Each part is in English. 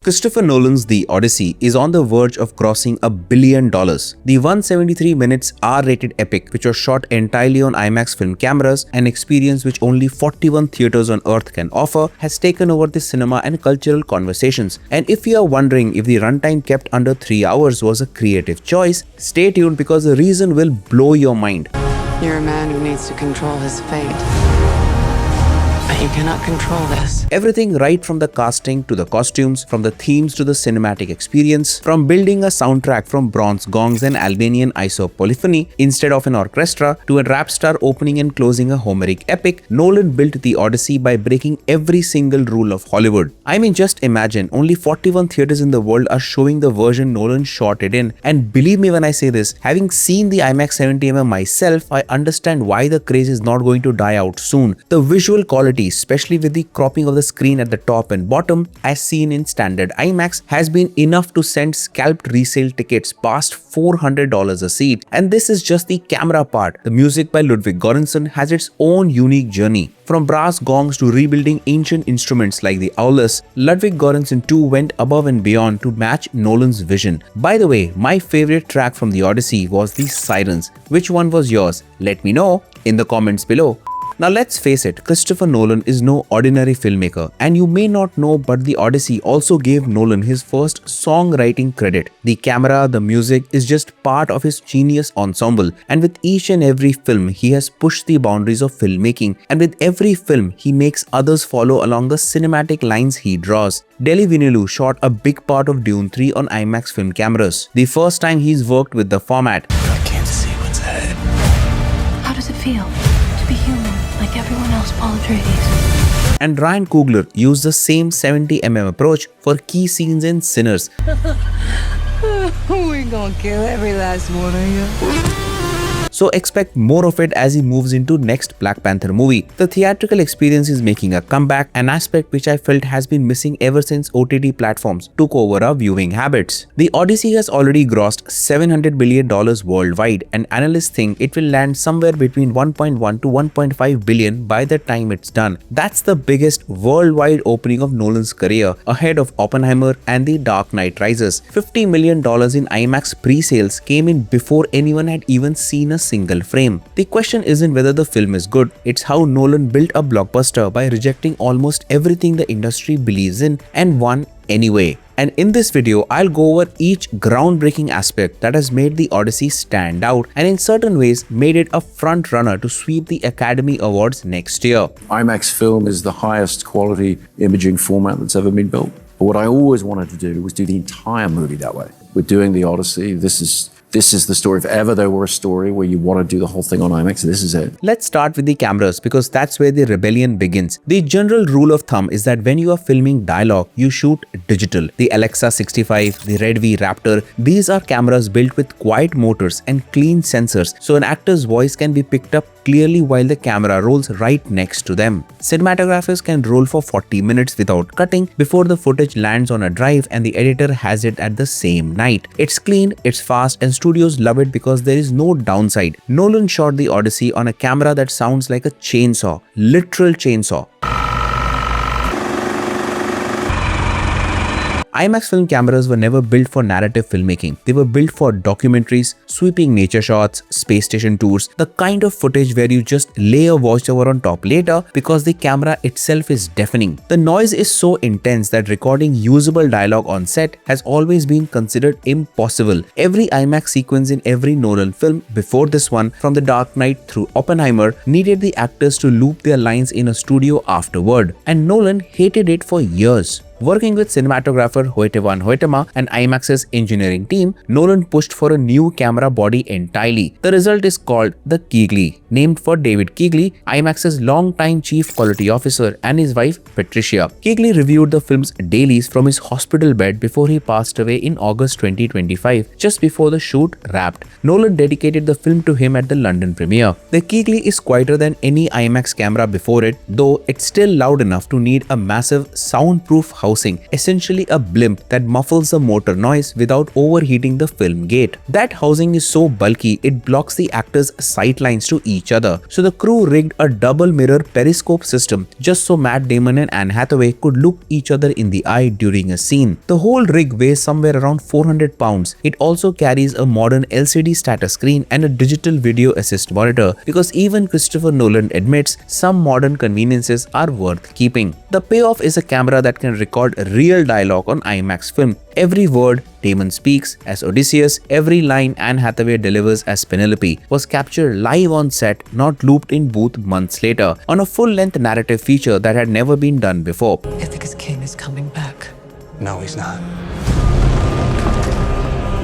Christopher Nolan's The Odyssey is on the verge of crossing $1 billion. The 173 minutes R-rated epic, which was shot entirely on IMAX film cameras, an experience which only 41 theaters on Earth can offer, has taken over the cinema and cultural conversations. And if you are wondering if the runtime kept under 3 hours was a creative choice, stay tuned because the reason will blow your mind. You're a man who needs to control his fate. But you cannot control this. Everything right from the casting to the costumes, from the themes to the cinematic experience, from building a soundtrack from bronze gongs and Albanian isopolyphony instead of an orchestra to a rap star opening and closing a Homeric epic, Nolan built the Odyssey by breaking every single rule of Hollywood. I mean, just imagine, only 41 theaters in the world are showing the version Nolan shot it in, and believe me when I say this, having seen the IMAX 70mm myself, I understand why the craze is not going to die out soon. The visual quality, especially with the cropping of the screen at the top and bottom, as seen in standard IMAX, has been enough to send scalped resale tickets past $400 a seat. And this is just the camera part. The music by Ludvig Göransson has its own unique journey. From brass gongs to rebuilding ancient instruments like the Odyssey, Ludvig Göransson too went above and beyond to match Nolan's vision. By the way, my favorite track from the Odyssey was the Sirens. Which one was yours? Let me know in the comments below. Now let's face it, Christopher Nolan is no ordinary filmmaker, and you may not know, but the Odyssey also gave Nolan his first songwriting credit. The camera, the music is just part of his genius ensemble, and with each and every film he has pushed the boundaries of filmmaking, and with every film he makes others follow along the cinematic lines he draws. Denis Villeneuve shot a big part of Dune 3 on IMAX film cameras, the first time he's worked with the format. I can't see what's ahead. How does it feel to be human? Like everyone else, Paul Atreides. And Ryan Coogler used the same 70mm approach for key scenes in Sinners. We gonna kill every last one of you. So expect more of it as he moves into next Black Panther movie. The theatrical experience is making a comeback, an aspect which I felt has been missing ever since OTT platforms took over our viewing habits. The Odyssey has already grossed $700 million worldwide, and analysts think it will land somewhere between 1.1 to 1.5 billion by the time it's done. That's the biggest worldwide opening of Nolan's career, ahead of Oppenheimer and The Dark Knight Rises. $50 million in IMAX pre-sales came in before anyone had even seen a single frame. The question isn't whether the film is good, it's how Nolan built a blockbuster by rejecting almost everything the industry believes in and won anyway. And in this video, I'll go over each groundbreaking aspect that has made the Odyssey stand out and in certain ways made it a front runner to sweep the Academy Awards next year. IMAX film is the highest quality imaging format that's ever been built. But what I always wanted to do was do the entire movie that way. We're doing the Odyssey. This is the story. If ever there were a story where you want to do the whole thing on IMAX, this is it. Let's start with the cameras because that's where the rebellion begins. The general rule of thumb is that when you are filming dialogue, you shoot digital. The Alexa 65, the Red V Raptor, these are cameras built with quiet motors and clean sensors, so an actor's voice can be picked up clearly while the camera rolls right next to them. Cinematographers can roll for 40 minutes without cutting before the footage lands on a drive and the editor has it at the same night. It's clean, it's fast, and studios love it because there is no downside. Nolan shot the Odyssey on a camera that sounds like a chainsaw, literal chainsaw. IMAX film cameras were never built for narrative filmmaking. They were built for documentaries, sweeping nature shots, space station tours, the kind of footage where you just lay a voiceover on top later because the camera itself is deafening. The noise is so intense that recording usable dialogue on set has always been considered impossible. Every IMAX sequence in every Nolan film before this one, from The Dark Knight through Oppenheimer, needed the actors to loop their lines in a studio afterward, and Nolan hated it for years. Working with cinematographer Hoyte van Hoytema and IMAX's engineering team, Nolan pushed for a new camera body entirely. The result is called the Keighley, named for David Keighley, IMAX's longtime chief quality officer, and his wife Patricia. Keighley reviewed the film's dailies from his hospital bed before he passed away in August 2025, just before the shoot wrapped. Nolan dedicated the film to him at the London premiere. The Keighley is quieter than any IMAX camera before it, though it's still loud enough to need a massive soundproof house housing, essentially a blimp that muffles the motor noise without overheating the film gate. That housing is so bulky it blocks the actors' sight lines to each other, so the crew rigged a double mirror periscope system just so Matt Damon and Anne Hathaway could look each other in the eye during a scene. The whole rig weighs somewhere around 400 pounds. It also carries a modern LCD status screen and a digital video assist monitor, because even Christopher Nolan admits some modern conveniences are worth keeping. The payoff is a camera that can record real dialogue on IMAX film. Every word Damon speaks as Odysseus, every line Anne Hathaway delivers as Penelope was captured live on set, not looped in booth months later, on a full-length narrative feature that had never been done before. Ithaca's king is coming back. No, he's not.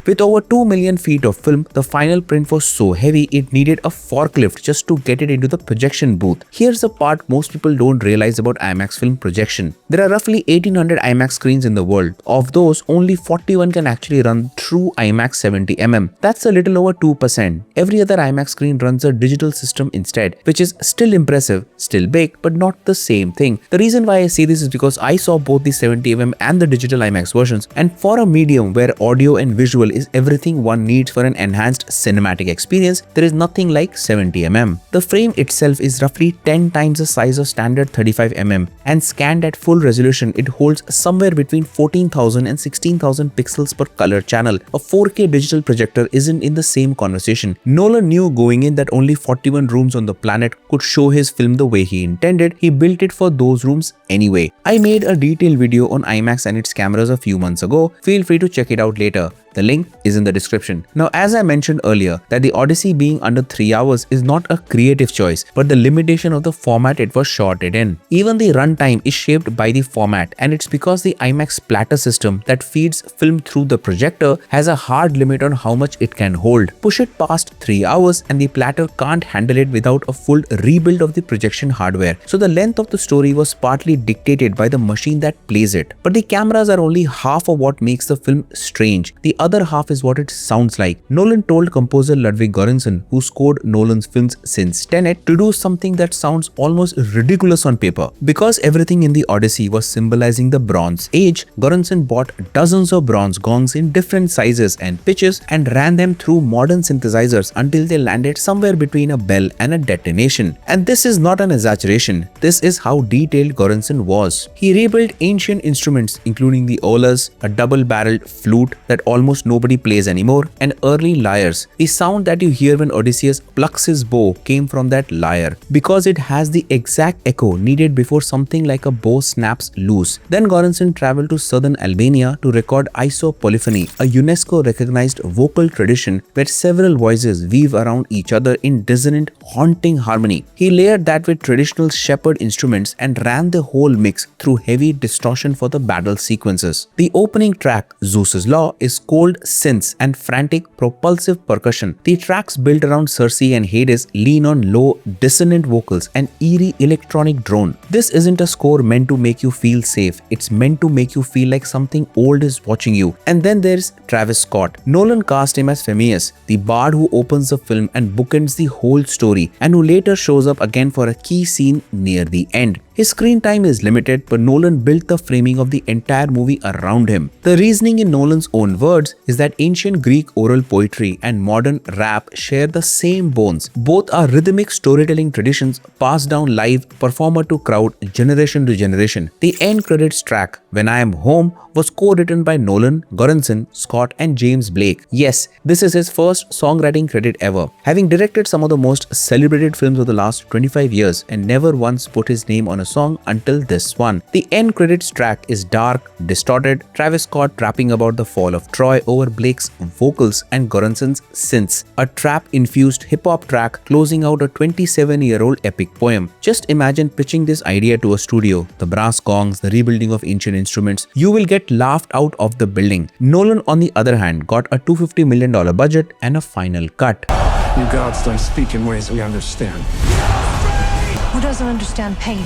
With over 2 million feet of film, the final print was so heavy it needed a forklift just to get it into the projection booth. Here's the part most people don't realize about IMAX film projection. There are roughly 1800 IMAX screens in the world. Of those, only 41 can actually run true IMAX 70mm. That's a little over 2%. Every other IMAX screen runs a digital system instead, which is still impressive, still big, but not the same thing. The reason why I say this is because I saw both the 70mm and the digital IMAX versions, and for a medium where audio and visual is everything one needs for an enhanced cinematic experience, there is nothing like 70mm. The frame itself is roughly 10 times the size of standard 35mm, and scanned at full resolution, it holds somewhere between 14,000 and 16,000 pixels per color channel. A 4K digital projector isn't in the same conversation. Nolan knew going in that only 41 rooms on the planet could show his film the way he intended. He built it for those rooms anyway. I made a detailed video on IMAX and its cameras a few months ago. Feel free to check it out later. The link is in the description. Now, as I mentioned earlier, that the Odyssey being under 3 hours is not a creative choice, but the limitation of the format it was shot in. Even the runtime is shaped by the format, and it's because the IMAX splatter system that feeds film through the projector has a hard limit on how much it can hold. Push it past 3 hours and the platter can't handle it without a full rebuild of the projection hardware. So the length of the story was partly dictated by the machine that plays it. But the cameras are only half of what makes the film strange. The other half is what it sounds like. Nolan told composer Ludvig Göransson, who scored Nolan's films since Tenet, to do something that sounds almost ridiculous on paper. Because everything in the Odyssey was symbolizing the Bronze Age, Göransson bought dozens of bronze gongs in different sizes and pitches and ran them through modern synthesizers until they landed somewhere between a bell and a detonation. And this is not an exaggeration. This is how detailed Göransson was. He rebuilt ancient instruments including the olas, a double-barreled flute that almost nobody plays anymore, and early lyres. The sound that you hear when Odysseus plucks his bow came from that lyre, because it has the exact echo needed before something like a bow snaps loose. Then Göransson traveled to southern Albania to record isopolyphony, a UNESCO-recognized vocal tradition where several voices weave around each other in dissonant, haunting harmony. He layered that with traditional shepherd instruments and ran the whole mix through heavy distortion for the battle sequences. The opening track, Zeus's Law, is cold synths and frantic propulsive percussion. The tracks built around Circe and Hades lean on low, dissonant vocals and eerie electronic drone. This isn't a score meant to make you feel safe. It's meant to make you feel like something old is watching you. And then there's Travis Scott. Nolan cast him as Phineas, the bard who opens the film and bookends the whole story, and who later shows up again for a key scene near the end. His screen time is limited, but Nolan built the framing of the entire movie around him. The reasoning in Nolan's own words is that ancient Greek oral poetry and modern rap share the same bones. Both are rhythmic storytelling traditions passed down live, performer to crowd, generation to generation. The end credits track, When I Am Home, was co-written by Nolan, Göransson, Scott and James Blake. Yes, this is his first songwriting credit ever, having directed some of the most celebrated films of the last 25 years and never once put his name on a song until this one. The end credits track is dark, distorted, Travis Scott rapping about the fall of Troy over Blake's vocals and Göransson's synths, a trap-infused hip-hop track closing out a 27-year-old epic poem. Just imagine pitching this idea to a studio, the brass gongs, the rebuilding of ancient instruments. You will get laughed out of the building. Nolan, on the other hand, got a $250 million budget and a final cut. You gods don't speak in ways we understand. Who doesn't understand pain?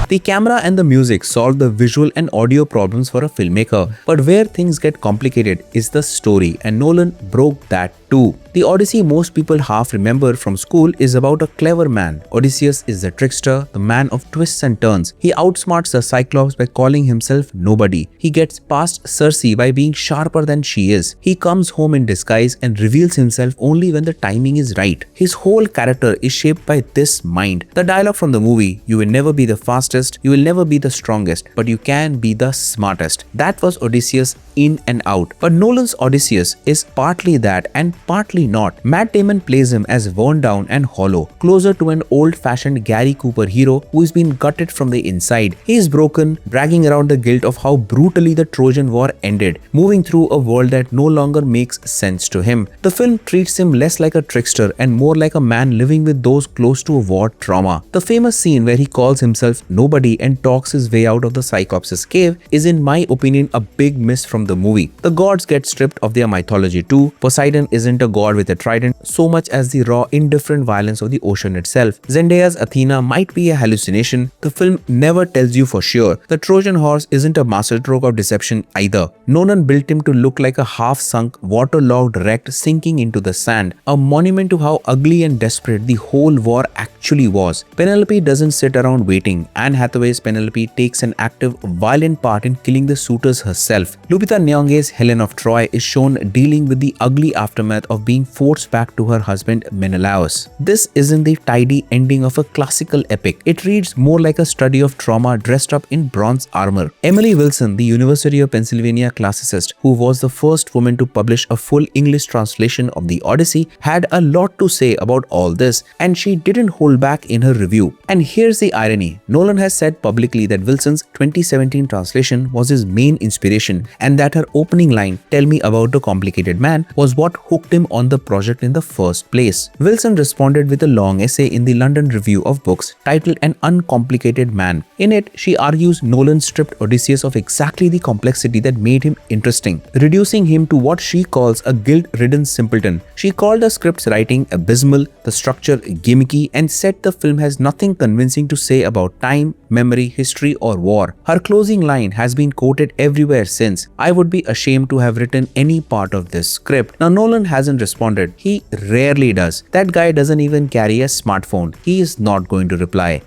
The camera and the music solve the visual and audio problems for a filmmaker, but where things get complicated is the story, and Nolan broke that too. The Odyssey most people half remember from school is about a clever man. Odysseus is the trickster, the man of twists and turns. He outsmarts the Cyclops by calling himself nobody. He gets past Circe by being sharper than she is. He comes home in disguise and reveals himself only when the timing is right. His whole character is shaped by this mind. The dialogue from the movie, "You will never be the fastest, you will never be the strongest, but you can be the smartest." That was Odysseus in and out. But Nolan's Odysseus is partly that and partly not. Matt Damon plays him as worn down and hollow, closer to an old-fashioned Gary Cooper hero who's been gutted from the inside. He is broken, bragging around the guilt of how brutally the Trojan War ended, moving through a world that no longer makes sense to him. The film treats him less like a trickster and more like a man living with those close to a war trauma. The famous scene where he calls himself nobody and talks his way out of the Cyclops' cave is, in my opinion, a big miss from the movie. The gods get stripped of their mythology too. Poseidon isn't a god with a trident so much as the raw, indifferent violence of the ocean itself. Zendaya's Athena might be a hallucination. The film never tells you for sure. The Trojan horse isn't a masterstroke of deception either. Nolan built him to look like a half-sunk, waterlogged wreck sinking into the sand, a monument to how ugly and desperate the whole war actually was. Penelope doesn't sit around waiting. Anne Hathaway's Penelope takes an active, violent part in killing the suitors herself. Lupita Nyong'o's Helen of Troy is shown dealing with the ugly aftermath of being forced back to her husband Menelaus. This isn't the tidy ending of a classical epic. It reads more like a study of trauma dressed up in bronze armor. Emily Wilson, the University of Pennsylvania classicist who was the first woman to publish a full English translation of the Odyssey, had a lot to say about all this, and she didn't hold back in her review. And here's the irony. Nolan has said publicly that Wilson's 2017 translation was his main inspiration, and that her opening line, "Tell me about the complicated man," was what hooked him on the project in the first place. Wilson responded with a long essay in the London Review of Books titled "An Uncomplicated Man." In it, she argues Nolan stripped Odysseus of exactly the complexity that made him interesting, reducing him to what she calls a guilt-ridden simpleton. She called the script's writing abysmal, the structure gimmicky, and said the film has nothing convincing to say about time, memory, history, or war. Her closing line has been quoted everywhere since, "I would be ashamed to have written any part of this script." Now, Nolan hasn't responded. He rarely does. That guy doesn't even carry a smartphone. He is not going to reply.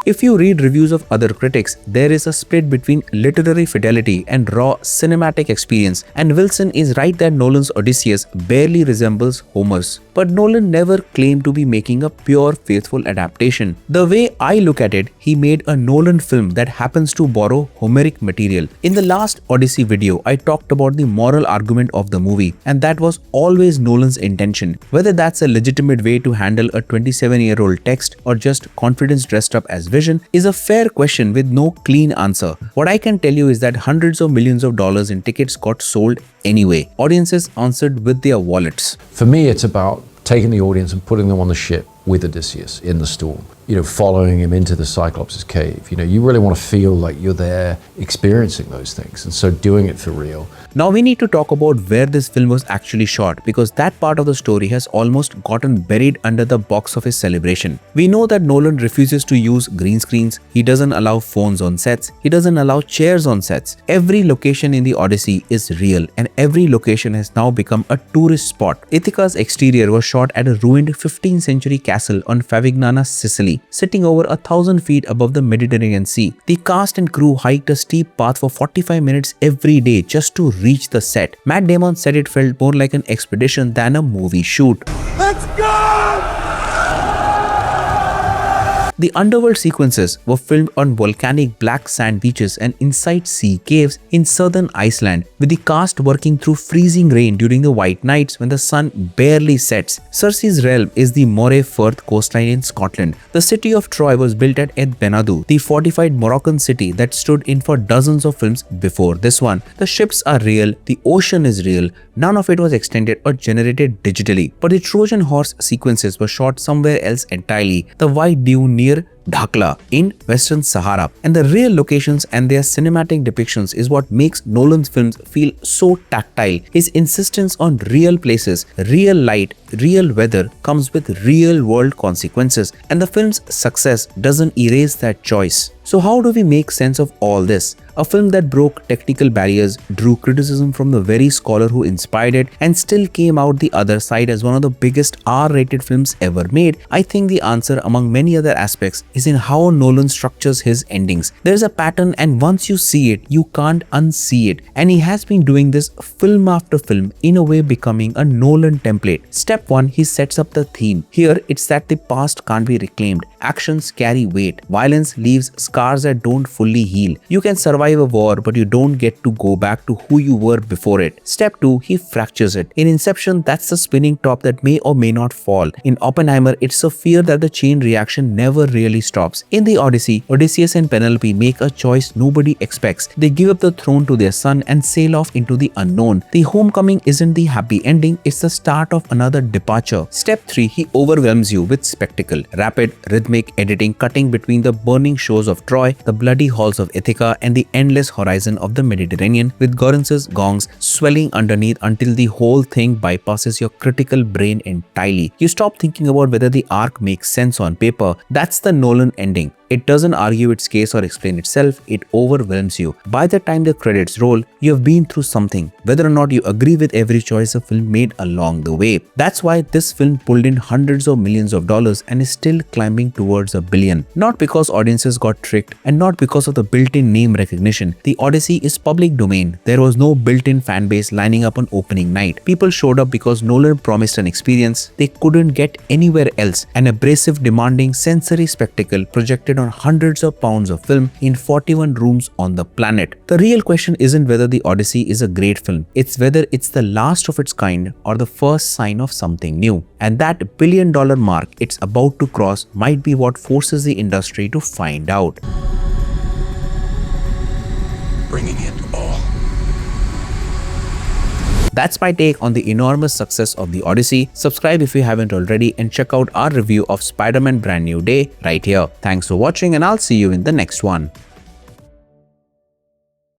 If you read reviews of other critics, there is a split between literary fidelity and raw cinematic experience, and Wilson is right that Nolan's Odysseus barely resembles Homer's. But Nolan never claimed to be making a pure, faithful adaptation. The way I look at it, he made a Nolan film that happens to borrow Homeric material. In the last Odyssey video, I talked about the moral argument of the movie, and that was always Nolan's intention. Whether that's a legitimate way to handle a 27-year-old text or just confidence dressed up as vision is a fair question with no clean answer. What I can tell you is that hundreds of millions of dollars in tickets got sold anyway. Audiences answered with their wallets. For me, it's about taking the audience and putting them on the ship with Odysseus in the storm, following him into the Cyclops' cave. You really want to feel like you're there experiencing those things, and so doing it for real. Now we need to talk about where this film was actually shot, because that part of the story has almost gotten buried under the box office celebration. We know that Nolan refuses to use green screens, he doesn't allow phones on sets, he doesn't allow chairs on sets. Every location in the Odyssey is real, and every location has now become a tourist spot. Ithaca's exterior was shot at a ruined 15th century castle on Favignana, Sicily, sitting over 1,000 feet above the Mediterranean Sea. The cast and crew hiked a steep path for 45 minutes every day just to reach the set. Matt Damon said it felt more like an expedition than a movie shoot. Let's go! The underworld sequences were filmed on volcanic black sand beaches and inside sea caves in southern Iceland, with the cast working through freezing rain during the white nights when the sun barely sets. Circe's realm is the Moray Firth coastline in Scotland. The city of Troy was built at Ed Benadu, the fortified Moroccan city that stood in for dozens of films before this one. The ships are real, the ocean is real, none of it was extended or generated digitally. But the Trojan horse sequences were shot somewhere else entirely. The white dune near near Dhakla in Western Sahara. And the real locations and their cinematic depictions is what makes Nolan's films feel so tactile. His insistence on real places, real light, real weather comes with real world consequences, and the film's success doesn't erase that choice. So how do we make sense of all this? A film that broke technical barriers, drew criticism from the very scholar who inspired it, and still came out the other side as one of the biggest R-rated films ever made. I think the answer, among many other aspects, is in how Nolan structures his endings. There's a pattern, and once you see it, you can't unsee it. And he has been doing this film after film, in a way becoming a Nolan template. Step 1, he sets up the theme. Here, it's that the past can't be reclaimed. Actions carry weight. Violence leaves scars that don't fully heal. You can survive a war, but you don't get to go back to who you were before it. Step 2, he fractures it. In Inception, that's the spinning top that may or may not fall. In Oppenheimer, it's a fear that the chain reaction never really stops. In the Odyssey, Odysseus and Penelope make a choice nobody expects. They give up the throne to their son and sail off into the unknown. The homecoming isn't the happy ending, it's the start of another departure. Step 3, he overwhelms you with spectacle. Rapid, rhythmic editing cutting between the burning shores of Troy, the bloody halls of Ithaca, and the endless horizon of the Mediterranean, with Göransson's gongs swelling underneath until the whole thing bypasses your critical brain entirely. You stop thinking about whether the arc makes sense on paper. That's the Nolan ending. It doesn't argue its case or explain itself, it overwhelms you. By the time the credits roll, you have been through something, whether or not you agree with every choice the film made along the way. That's why this film pulled in hundreds of millions of dollars and is still climbing towards $1 billion. Not because audiences got tricked and not because of the built-in name recognition. The Odyssey is public domain. There was no built-in fan base lining up on opening night. People showed up because Nolan promised an experience they couldn't get anywhere else, an abrasive, demanding sensory spectacle projected on hundreds of pounds of film in 41 rooms on the planet. The real question isn't whether the Odyssey is a great film, it's whether it's the last of its kind or the first sign of something new. And that $1 billion mark it's about to cross might be what forces the industry to find out. Bringing it all. That's my take on the enormous success of the Odyssey. Subscribe if you haven't already and check out our review of Spider-Man Brand New Day right here. Thanks for watching and I'll see you in the next one.